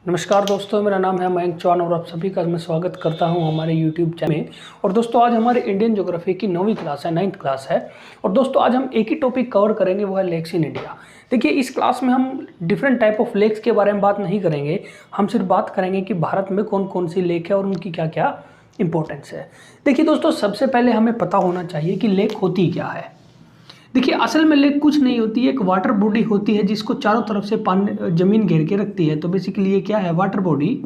नमस्कार दोस्तों, मेरा नाम है मयंक चौहान और आप सभी का मैं स्वागत करता हूं हमारे यूट्यूब चैनल में। और दोस्तों आज हमारे इंडियन ज्योग्राफी की 9वीं क्लास है, 9th क्लास है। और दोस्तों आज हम एक ही टॉपिक कवर करेंगे, वो है लेक्स इन इंडिया। देखिए इस क्लास में हम डिफरेंट टाइप ऑफ लेक्स के बारे में बात नहीं करेंगे, हम सिर्फ बात करेंगे कि भारत में कौन कौन सी लेक है और उनकी क्या क्या इंपॉर्टेंस है। देखिए दोस्तों, सबसे पहले हमें पता होना चाहिए कि लेक होती क्या है। देखिए असल में लेक कुछ नहीं होती है, एक वाटर बॉडी होती है जिसको चारों तरफ से पानी जमीन घेर के रखती है। तो बेसिकली ये क्या है, water body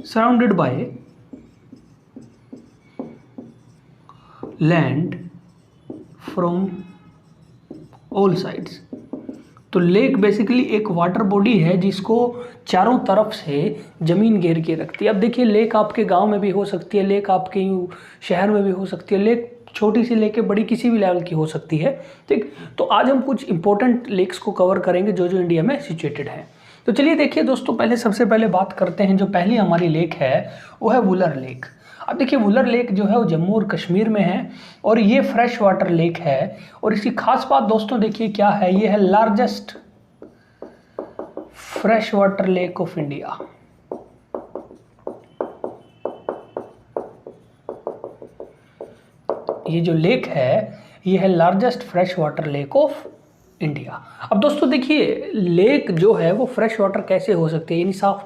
surrounded by land from all sides. तो लेक बेसिकली एक वाटर बॉडी है जिसको चारों तरफ से जमीन घेर के रखती है। अब देखिए लेक आपके गांव में भी हो सकती है, लेक आपके शहर में भी हो सकती है, लेक छोटी सी लेके बड़ी किसी भी लेवल की हो सकती है। ठीक, तो आज हम कुछ इंपॉर्टेंट लेक्स को कवर करेंगे जो जो इंडिया में सिचुएटेड है। तो चलिए देखिए दोस्तों, सबसे पहले बात करते हैं। जो पहली हमारी लेक है वो है वुलर लेक। अब देखिए वुलर लेक जो है वो जम्मू और कश्मीर में है और ये फ्रेश वाटर लेक है। और इसकी खास बात दोस्तों देखिए क्या है, ये है largest fresh water lake of India. ये जो लेक है ये है largest fresh water lake of India. अब दोस्तों देखिए लेक जो है वो फ्रेश वाटर कैसे हो सकती है, यानी साफ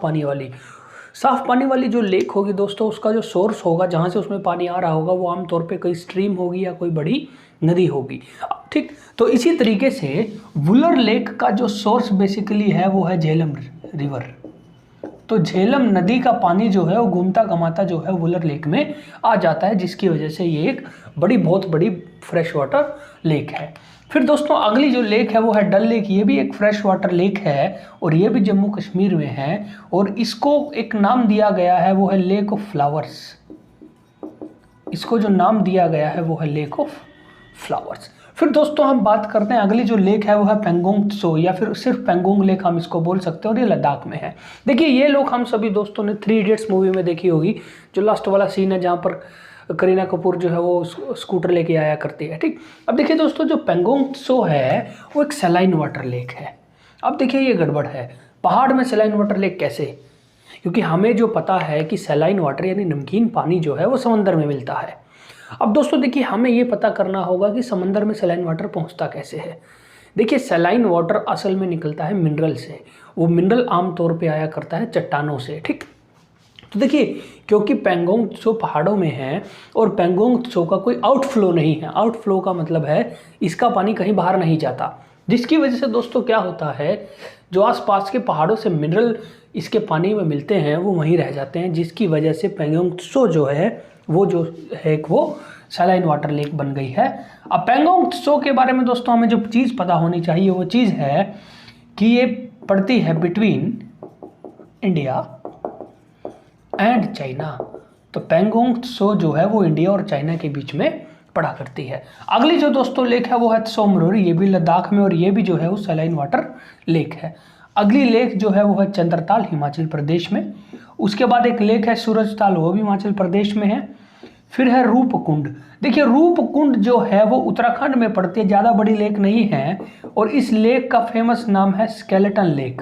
पानी वाली जो लेक होगी दोस्तों, उसका जो सोर्स होगा जहाँ से उसमें पानी आ रहा होगा वो आमतौर पे कोई स्ट्रीम होगी या कोई बड़ी नदी होगी। ठीक, तो इसी तरीके से वुलर लेक का जो सोर्स बेसिकली है वो है झेलम रिवर। तो झेलम नदी का पानी जो है वो घूमता घमाता जो है वुलर लेक में आ जाता है, जिसकी वजह से ये एक बहुत बड़ी फ्रेश वाटर लेक है। फिर दोस्तों अगली जो लेक है वो है डल लेक। ये भी एक फ्रेश वाटर लेक है और ये भी जम्मू कश्मीर में है और इसको एक नाम दिया गया है वो है लेक ऑफ फ्लावर्स। इसको जो नाम दिया गया है वो है लेक ऑफ फ्लावर्स। फिर दोस्तों हम बात करते हैं अगली जो लेक है वो है पेंगोंग त्सो, या फिर सिर्फ पेंगोंग लेक हम इसको बोल सकते हैं, और ये लद्दाख में है। देखिए ये लोग हम सभी दोस्तों ने 3 इडियट्स मूवी में देखी होगी, जो लास्ट वाला सीन है जहाँ पर करीना कपूर जो है वो स्कूटर लेके आया करती है। ठीक, अब देखिए दोस्तों जो पेंगोंग त्सो है वो एक सैलाइन वाटर लेक है। अब देखिए ये गड़बड़ है, पहाड़ में सैलाइन वाटर लेक कैसे? क्योंकि हमें जो पता है कि सैलाइन वाटर यानी नमकीन पानी जो है वो समंदर में मिलता है। अब दोस्तों देखिए हमें ये पता करना होगा कि समंदर में सैलाइन वाटर पहुंचता कैसे है। देखिए सैलाइन वाटर असल में निकलता है मिनरल से, वो मिनरल आमतौर पे आया करता है चट्टानों से। ठीक, तो देखिए क्योंकि पेंगोंग त्सो पहाड़ों में है और पेंगोंग त्सो का कोई आउटफ्लो नहीं है। आउटफ्लो का मतलब है इसका पानी कहीं बाहर नहीं जाता, जिसकी वजह से दोस्तों क्या होता है, जो आसपास के पहाड़ों से मिनरल इसके पानी में मिलते हैं वो वहीं रह जाते हैं, जिसकी वजह से पेंगोंग त्सो जो है वो सैलाइन वाटर लेक बन गई है। अब पेंगोंग त्सो के बारे में दोस्तों हमें जो चीज़ पता होनी चाहिए वो चीज़ है कि ये पड़ती है बिटवीन इंडिया एंड चाइना। तो पेंगोंग त्सो जो है वो इंडिया और चाइना के बीच में पड़ा करती है। अगली जो दोस्तों लेक है वो है त्सो मोरिरी, ये भी लद्दाख में और ये भी जो है वो सैलाइन वाटर लेक है। अगली लेक जो है वो है चंद्रताल, हिमाचल प्रदेश में। उसके बाद एक लेक है सूरजताल, वो भी हिमाचल प्रदेश में है। फिर है रूपकुंड। देखिए रूपकुंड जो है वो उत्तराखंड में पड़ती है, ज़्यादा बड़ी लेक नहीं है और इस लेक का फेमस नाम है स्केलेटन लेक।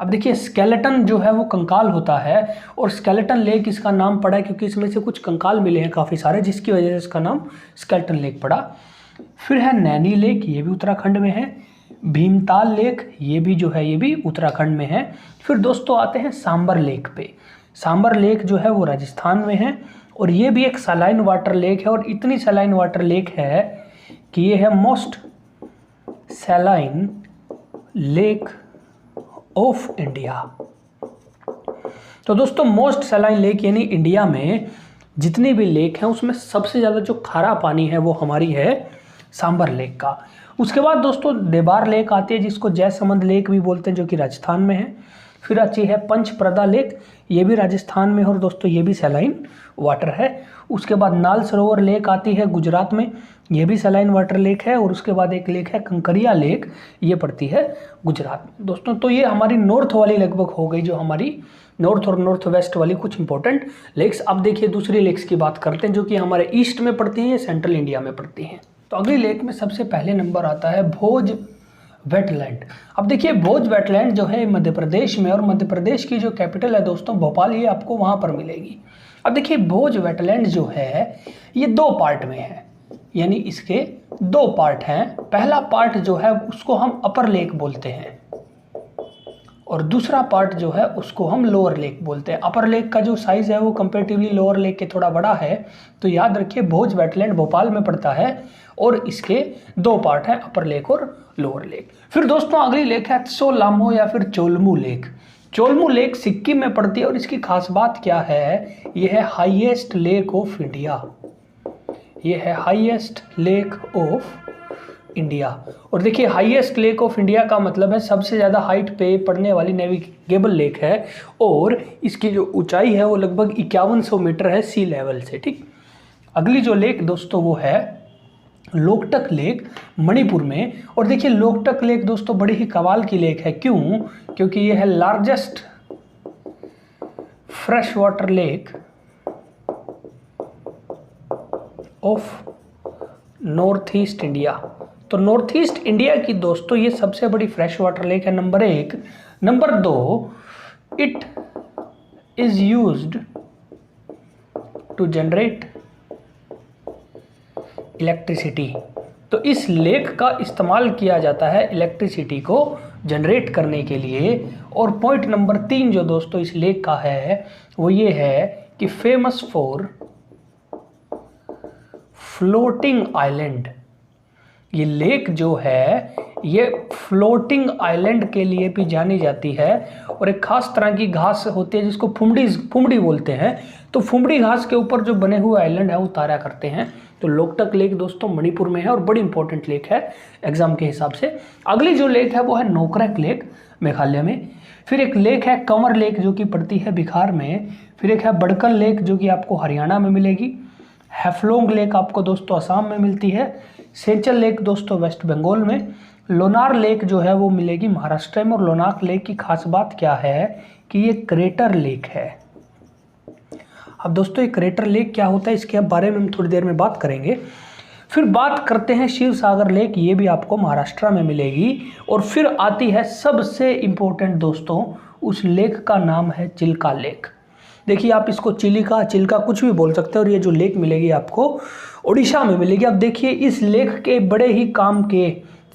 अब देखिए स्केलेटन जो है वो कंकाल होता है और स्केलेटन लेक इसका नाम पड़ा है क्योंकि इसमें से कुछ कंकाल मिले हैं काफ़ी सारे, जिसकी वजह से इसका नाम स्केलेटन लेक पड़ा। फिर है नैनी लेक, ये भी उत्तराखंड में है। भीमताल लेक, ये भी जो है ये भी उत्तराखंड में है। फिर दोस्तों आते हैं सांबर लेक पे। सांबर लेक जो है वो राजस्थान में है और ये भी एक सैलाइन वाटर लेक है और इतनी सैलाइन वाटर लेक है कि ये है most saline lake of India. तो दोस्तों मोस्ट सैलाइन लेक यानी इंडिया में जितनी भी लेक हैं उसमें सबसे ज़्यादा जो खारा पानी है वो हमारी है सांबर लेक का। उसके बाद दोस्तों देबार लेक आती है जिसको जयसमंद लेक भी बोलते हैं, जो कि राजस्थान में है। फिर आती है पंचप्रदा लेक, ये भी राजस्थान में है और दोस्तों ये भी सैलाइन वाटर है। उसके बाद नाल सरोवर लेक आती है गुजरात में, ये भी सैलाइन वाटर लेक है। और उसके बाद एक लेक है कंकरिया लेक, ये पड़ती है गुजरात में। दोस्तों तो ये हमारी नॉर्थ वाली लगभग हो गई, जो हमारी नॉर्थ और नॉर्थ वेस्ट वाली कुछ इंपॉर्टेंट लेक्स। अब देखिए दूसरी लेक्स की बात करते हैं जो कि हमारे ईस्ट में पड़ती हैं, सेंट्रल इंडिया में पड़ती हैं। तो अगली लेक में सबसे पहले नंबर आता है भोज वेटलैंड। अब देखिए भोज वेटलैंड जो है मध्य प्रदेश में, और मध्य प्रदेश की जो कैपिटल है दोस्तों भोपाल, ये आपको वहाँ पर मिलेगी। अब देखिए भोज वेटलैंड जो है ये 2 पार्ट में है, यानी इसके 2 पार्ट हैं। पहला पार्ट जो है उसको हम अपर लेक बोलते हैं और दूसरा पार्ट जो है उसको हम लोअर लेक बोलते हैं। अपर लेक का जो साइज़ है वो कंपेरेटिवली लोअर लेक के थोड़ा बड़ा है, तो याद रखिए भोज वेटलैंड भोपाल में पड़ता है और इसके 2 पार्ट हैं, अपर लेक और लोअर लेक। फिर दोस्तों अगली लेक है त्सोलामो या फिर चोलमू लेक। चोलमू लेक सिक्किम में पड़ती है और इसकी खास बात क्या है, ये है हाईएस्ट लेक ऑफ इंडिया। ये है हाईएस्ट लेक ऑफ इंडिया। और देखिए हाईएस्ट लेक ऑफ इंडिया का मतलब है सबसे ज़्यादा हाइट पे पड़ने वाली नेविगेबल लेक है, और इसकी जो ऊंचाई है वो लगभग 5100 मीटर है सी लेवल से। ठीक, अगली जो लेक दोस्तों वो है लोकटक लेक मणिपुर में। और देखिए लोकटक लेक दोस्तों बड़ी ही कमाल की लेक है। क्यों? क्योंकि ये है largest fresh water lake of North East India. तो नॉर्थ ईस्ट इंडिया की दोस्तों ये सबसे बड़ी फ्रेश वाटर लेक है, number 1। Number 2, it is used to generate electricity. तो इस लेक का इस्तेमाल किया जाता है इलेक्ट्रिसिटी को जनरेट करने के लिए। और पॉइंट नंबर 3 जो दोस्तों इस लेक का है वो ये है कि फेमस फॉर फ्लोटिंग आइलैंड। ये लेक जो है ये फ्लोटिंग आइलैंड के लिए भी जानी जाती है, और एक खास तरह की घास होती है जिसको फुमड़ी बोलते हैं। तो फुमड़ी घास के ऊपर जो बने हुए आइलैंड है वो तारा करते हैं। तो लोकटक लेक दोस्तों मणिपुर में है और बड़ी इंपॉर्टेंट लेक है एग्जाम के हिसाब से। अगली जो लेक है वो है नोकरेक लेक मेघालय में। फिर एक लेक है कंवर लेक जो कि पड़ती है बिहार में। फिर एक है बड़कल लेक जो कि आपको हरियाणा में मिलेगी। हैफलोंग लेक आपको दोस्तों असम में मिलती है। सेंचल लेक दोस्तों वेस्ट बंगाल में। लोनार लेक जो है वो मिलेगी महाराष्ट्र में। और लोनार लेक की खास बात क्या है कि ये क्रेटर लेक है। अब दोस्तों ये क्रेटर लेक क्या होता है इसके बारे में हम थोड़ी देर में बात करेंगे। फिर बात करते हैं शिव सागर लेक, ये भी आपको महाराष्ट्र में मिलेगी। और फिर आती है सबसे इम्पोर्टेंट दोस्तों, उस लेक का नाम है चिल्का लेक। देखिए आप इसको चिल्का कुछ भी बोल सकते हैं। और ये जो लेक मिलेगी आपको उड़ीसा में मिलेगी। अब देखिए इस लेक के बड़े ही काम के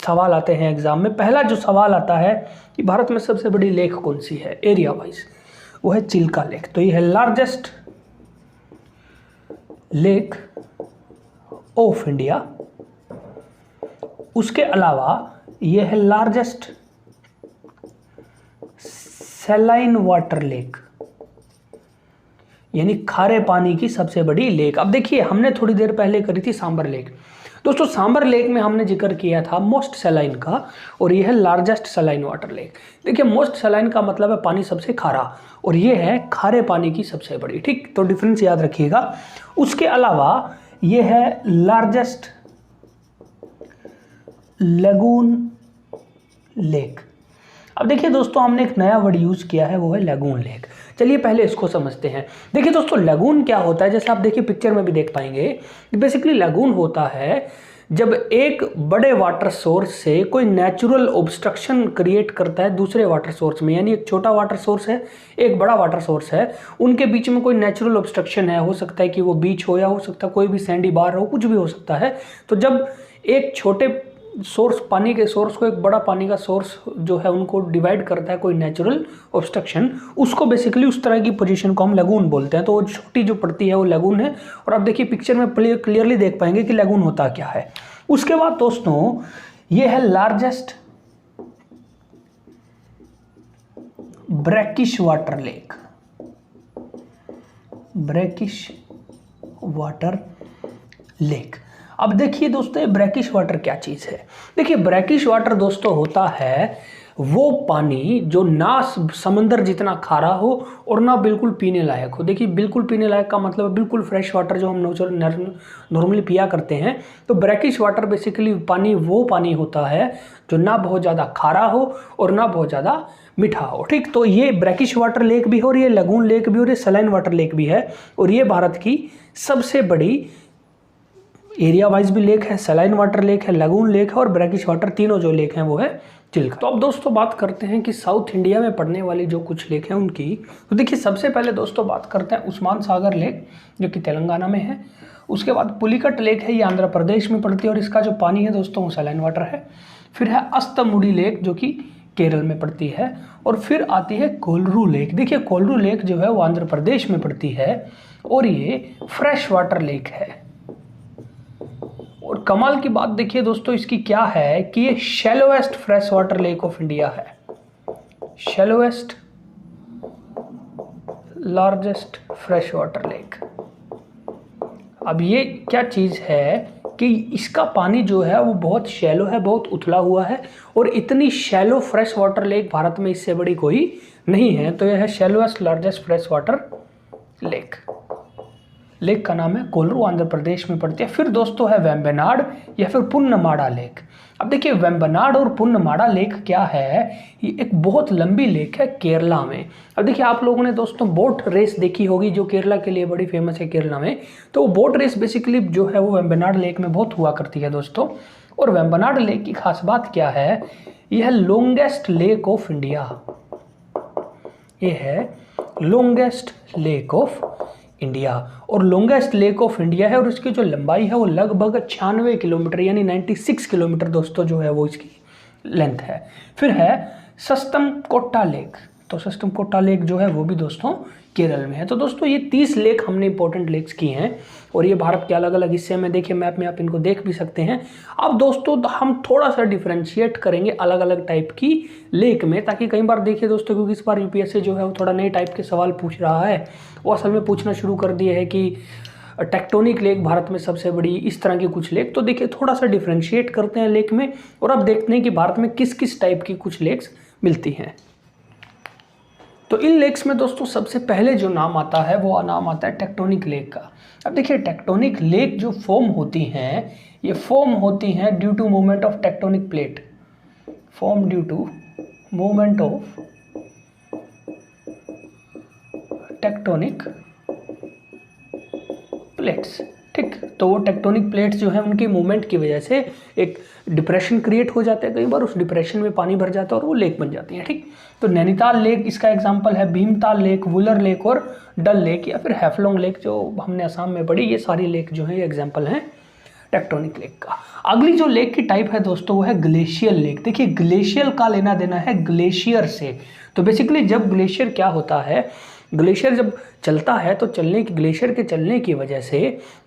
सवाल आते हैं एग्जाम में। पहला जो सवाल आता है कि भारत में सबसे बड़ी लेक कौन सी है एरिया वाइज, वो है चिल्का लेक। तो ये है लार्जेस्ट लेक ऑफ इंडिया। उसके अलावा ये है लार्जेस्ट सैलाइन वाटर लेक, यानी खारे पानी की सबसे बड़ी लेक। अब देखिए हमने थोड़ी देर पहले करी थी सांबर लेक। दोस्तों सांबर लेक में हमने जिक्र किया था मोस्ट सैलाइन का, और ये है लार्जेस्ट सैलाइन वाटर लेक। देखिए मोस्ट सैलाइन का मतलब है पानी सबसे खारा, और ये है खारे पानी की सबसे बड़ी। ठीक, तो डिफरेंस याद रखिएगा। उसके अलावा ये है लार्जेस्ट लगून लेक। अब देखिए दोस्तों हमने एक नया वर्ड यूज किया है, वो है लगून लेक। चलिए पहले इसको समझते हैं। देखिए दोस्तों लगून क्या होता है, जैसे आप देखिए पिक्चर में भी देख पाएंगे, बेसिकली लगून होता है जब एक बड़े वाटर सोर्स से कोई नेचुरल ऑब्स्ट्रक्शन क्रिएट करता है दूसरे वाटर सोर्स में। यानी एक छोटा वाटर सोर्स है, एक बड़ा वाटर सोर्स है, उनके बीच में कोई नेचुरल ऑब्स्ट्रक्शन है। हो सकता है कि वो बीच हो, या हो सकता है कोई भी सैंडी बार हो, कुछ भी हो सकता है। तो जब एक छोटे सोर्स पानी के सोर्स को एक बड़ा पानी का सोर्स जो है उनको डिवाइड करता है कोई नेचुरल ऑब्स्ट्रक्शन, उसको बेसिकली उस तरह की पोजीशन को हम लगून बोलते हैं। तो वो छोटी जो पड़ती है वो लगून है। और आप देखिए पिक्चर में क्लियरली देख पाएंगे कि लगून होता क्या है। उसके बाद दोस्तों ये है largest brackish water lake. Brackish water lake. अब देखिए दोस्तों ये ब्रैकिश वाटर क्या चीज़ है। देखिए ब्रैकिश वाटर दोस्तों होता है वो पानी जो ना समंदर जितना खारा हो और ना बिल्कुल पीने लायक हो। देखिए बिल्कुल पीने लायक का मतलब बिल्कुल फ्रेश वाटर जो हम नॉर्मली पिया करते हैं। तो ब्रैकिश वाटर बेसिकली पानी वो पानी होता है जो ना बहुत ज़्यादा खारा हो और ना बहुत ज़्यादा मीठा हो। ठीक, तो ये ब्रैकिश वाटर लेक भी है, और ये लगून लेक भी, और ये सलाइन वाटर लेक भी है। और ये भारत की सबसे बड़ी एरिया वाइज भी लेक है, सलाइन वाटर लेक है, लगून लेक है और ब्रैकिश वाटर, तीनों जो लेक हैं वो है चिल्का। तो अब दोस्तों बात करते हैं कि साउथ इंडिया में पड़ने वाली जो कुछ लेक हैं उनकी। तो देखिए सबसे पहले दोस्तों बात करते हैं उस्मान सागर लेक जो कि तेलंगाना में है। उसके बाद पुलिकट लेक है, ये आंध्र प्रदेश में पड़ती है और इसका जो पानी है दोस्तों वो सलाइन वाटर है। फिर है अस्तमुड़ी लेक जो कि केरल में पड़ती है। और फिर आती है कोलरू लेक। देखिए कोलरू लेक जो है वो आंध्र प्रदेश में पड़ती है और ये फ्रेश वाटर लेक है। और कमाल की बात देखिए दोस्तों इसकी क्या है कि ये shallowest fresh water lake of India है, shallowest largest fresh water lake. अब ये क्या चीज़ है कि इसका पानी जो है वो बहुत शैलो है, बहुत उथला हुआ है और इतनी शैलो फ्रेश वाटर लेक भारत में इससे बड़ी कोई नहीं है। तो यह है shallowest largest fresh water lake. Lake का नाम है कोलरू, आंध्र प्रदेश में पड़ती है। फिर दोस्तों है वेम्बनाड या फिर पुन्नमाड़ा लेक। अब देखिए वेम्बनाड और पुन्नमाड़ा लेक क्या है, ये एक बहुत लंबी लेक है केरला में। अब देखिए आप लोगों ने दोस्तों बोट रेस देखी होगी जो केरला के लिए बड़ी फेमस है केरला में। तो वो बोट रेस बेसिकली जो है वो वेम्बनाड लेक में बहुत हुआ करती है दोस्तों। और वेम्बनाड लेक की खास बात क्या है, यह लॉन्गेस्ट लेक ऑफ इंडिया, ये है लॉन्गेस्ट लेक ऑफ इंडिया और लॉन्गेस्ट लेक ऑफ इंडिया है। और इसकी जो लंबाई है वो लगभग 96 किलोमीटर यानी 96 किलोमीटर दोस्तों जो है वो इसकी लेंथ है। फिर है सस्तम कोट्टा लेक। तो सस्तम कोट्टा लेक जो है वो भी दोस्तों केरल में है। तो दोस्तों ये 30 लेक हमने इंपॉर्टेंट लेक्स की हैं और ये भारत के अलग अलग हिस्से में देखिए मैप में आप इनको देख भी सकते हैं। अब दोस्तों हम थोड़ा सा डिफरेंशिएट करेंगे अलग अलग टाइप की लेक में, ताकि कई बार देखिए दोस्तों क्योंकि इस बार यूपीएससी जो है वो थोड़ा नए टाइप के सवाल पूछ रहा है। वो असल में पूछना शुरू कर दिए है कि टेक्टोनिक लेक भारत में सबसे बड़ी, इस तरह की कुछ लेक। तो देखिए थोड़ा सा डिफरेंशिएट करते हैं लेक में और अब देखते हैं कि भारत में किस किस टाइप की कुछ लेक्स मिलती हैं। तो इन लेक्स में दोस्तों सबसे पहले जो नाम आता है वो नाम आता है टेक्टोनिक लेक का। अब देखिए टेक्टोनिक लेक जो फॉर्म होती हैं, ये फॉर्म होती हैं due to movement of tectonic plate, form due to movement of tectonic plates. ठीक, तो वो टेक्टोनिक प्लेट्स जो है उनकी मूवमेंट की वजह से एक डिप्रेशन क्रिएट हो जाता है, कई बार उस डिप्रेशन में पानी भर जाता है और वो लेक बन जाती है। ठीक, तो नैनीताल लेक इसका एग्जांपल है, भीमताल लेक, वुलर लेक और डल लेक या फिर हैफलोंग लेक जो हमने असम में पढ़ी, ये सारी लेक जो है ये एग्जाम्पल हैं टेक्टोनिक लेक का। अगली जो लेक की टाइप है दोस्तों वो है ग्लेशियल लेक। देखिए ग्लेशियल का लेना देना है ग्लेशियर से। तो बेसिकली जब ग्लेशियर क्या होता है, ग्लेशियर जब चलता है तो ग्लेशियर के चलने की वजह से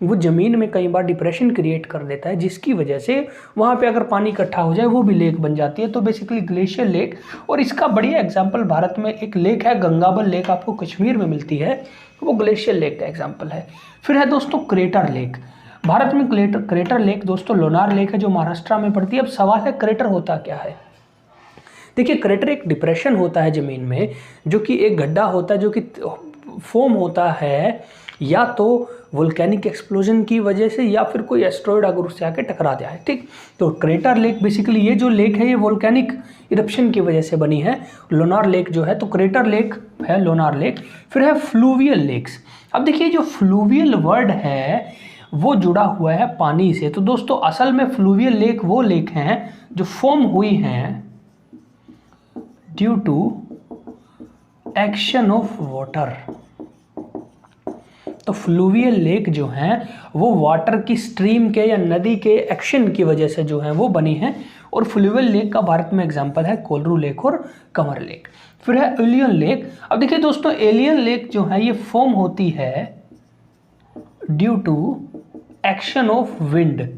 वो ज़मीन में कई बार डिप्रेशन क्रिएट कर देता है, जिसकी वजह से वहाँ पे अगर पानी इकट्ठा हो जाए वो भी लेक बन जाती है। तो बेसिकली ग्लेशियर लेक, और इसका बढ़िया एग्जांपल भारत में एक लेक है गंगाबल लेक, आपको कश्मीर में मिलती है, वो ग्लेशियर लेक का एग्जाम्पल है। फिर है दोस्तों क्रेटर लेक। भारत में क्रेटर लेक दोस्तों लोनार लेक है जो महाराष्ट्र में पड़ती है। अब सवाल है क्रेटर होता क्या है। देखिए क्रेटर एक डिप्रेशन होता है ज़मीन में, जो कि एक गड्ढा होता है जो कि फॉर्म होता है या तो वोल्केनिक एक्सप्लोजन की वजह से या फिर कोई एस्ट्रॉयड अगर उससे आके टकरा जाए। ठीक, तो क्रेटर लेक बेसिकली ये जो लेक है ये वोल्केनिक इरप्शन की वजह से बनी है। लोनार लेक जो है तो क्रेटर लेक है लोनार लेक। फिर है फ्लूवियल लेक्स। अब देखिए जो फ्लूवियल वर्ड है वो जुड़ा हुआ है पानी से। तो दोस्तों असल में फ्लूवियल लेक वो लेक हैं जो फॉर्म हुई हैं due to action of water. तो फ्लूवियल लेक जो हैं वो वाटर की स्ट्रीम के या नदी के एक्शन की वजह से जो है वो बनी है। और फ्लूवियल लेक का भारत में एग्जांपल है कोलरू लेक और कमर लेक। फिर है एलियन लेक। अब देखिए दोस्तों एलियन लेक जो है ये फॉर्म होती है due to action of wind.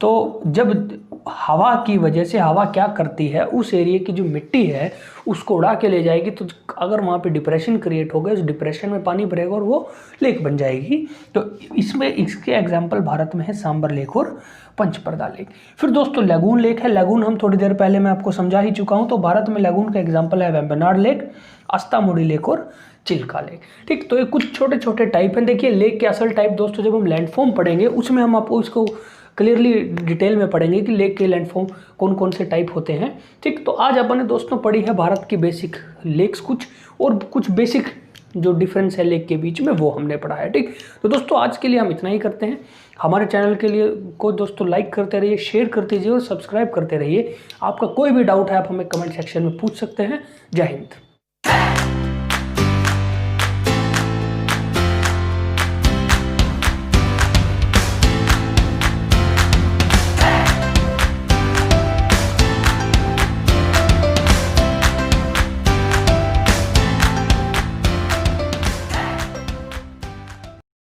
तो जब हवा की वजह से, हवा क्या करती है उस एरिया की जो मिट्टी है उसको उड़ा के ले जाएगी, तो अगर वहाँ पे डिप्रेशन क्रिएट हो गया उस डिप्रेशन में पानी भरेगा और वो लेक बन जाएगी। तो इसमें इसके एग्जांपल भारत में है सांबर लेक और पंचपर्दा लेक। फिर दोस्तों लगून लेक है। लगून हम थोड़ी देर पहले मैं आपको समझा ही चुका हूँ। तो भारत में लगून का एग्जाम्पल है वेम्बनाड लेक, अस्तामुड़ी लेक और चिल्का लेक। ठीक, तो ये कुछ छोटे छोटे टाइप हैं। देखिए लेक के असल टाइप दोस्तों जब हम लैंडफॉर्म पढ़ेंगे उसमें हम आपको इसको क्लियरली डिटेल में पढ़ेंगे कि लेक के लैंडफॉर्म कौन कौन से टाइप होते हैं। ठीक, तो आज अपन ने दोस्तों पढ़ी है भारत की बेसिक लेक्स कुछ, और कुछ बेसिक जो डिफरेंस है लेक के बीच में वो हमने पढ़ा है। ठीक, तो दोस्तों आज के लिए हम इतना ही करते हैं। हमारे चैनल के लिए को दोस्तों लाइक करते रहिए, शेयर करते रहिए और सब्सक्राइब करते रहिए। आपका कोई भी डाउट है आप हमें कमेंट सेक्शन में पूछ सकते हैं। जय हिंद।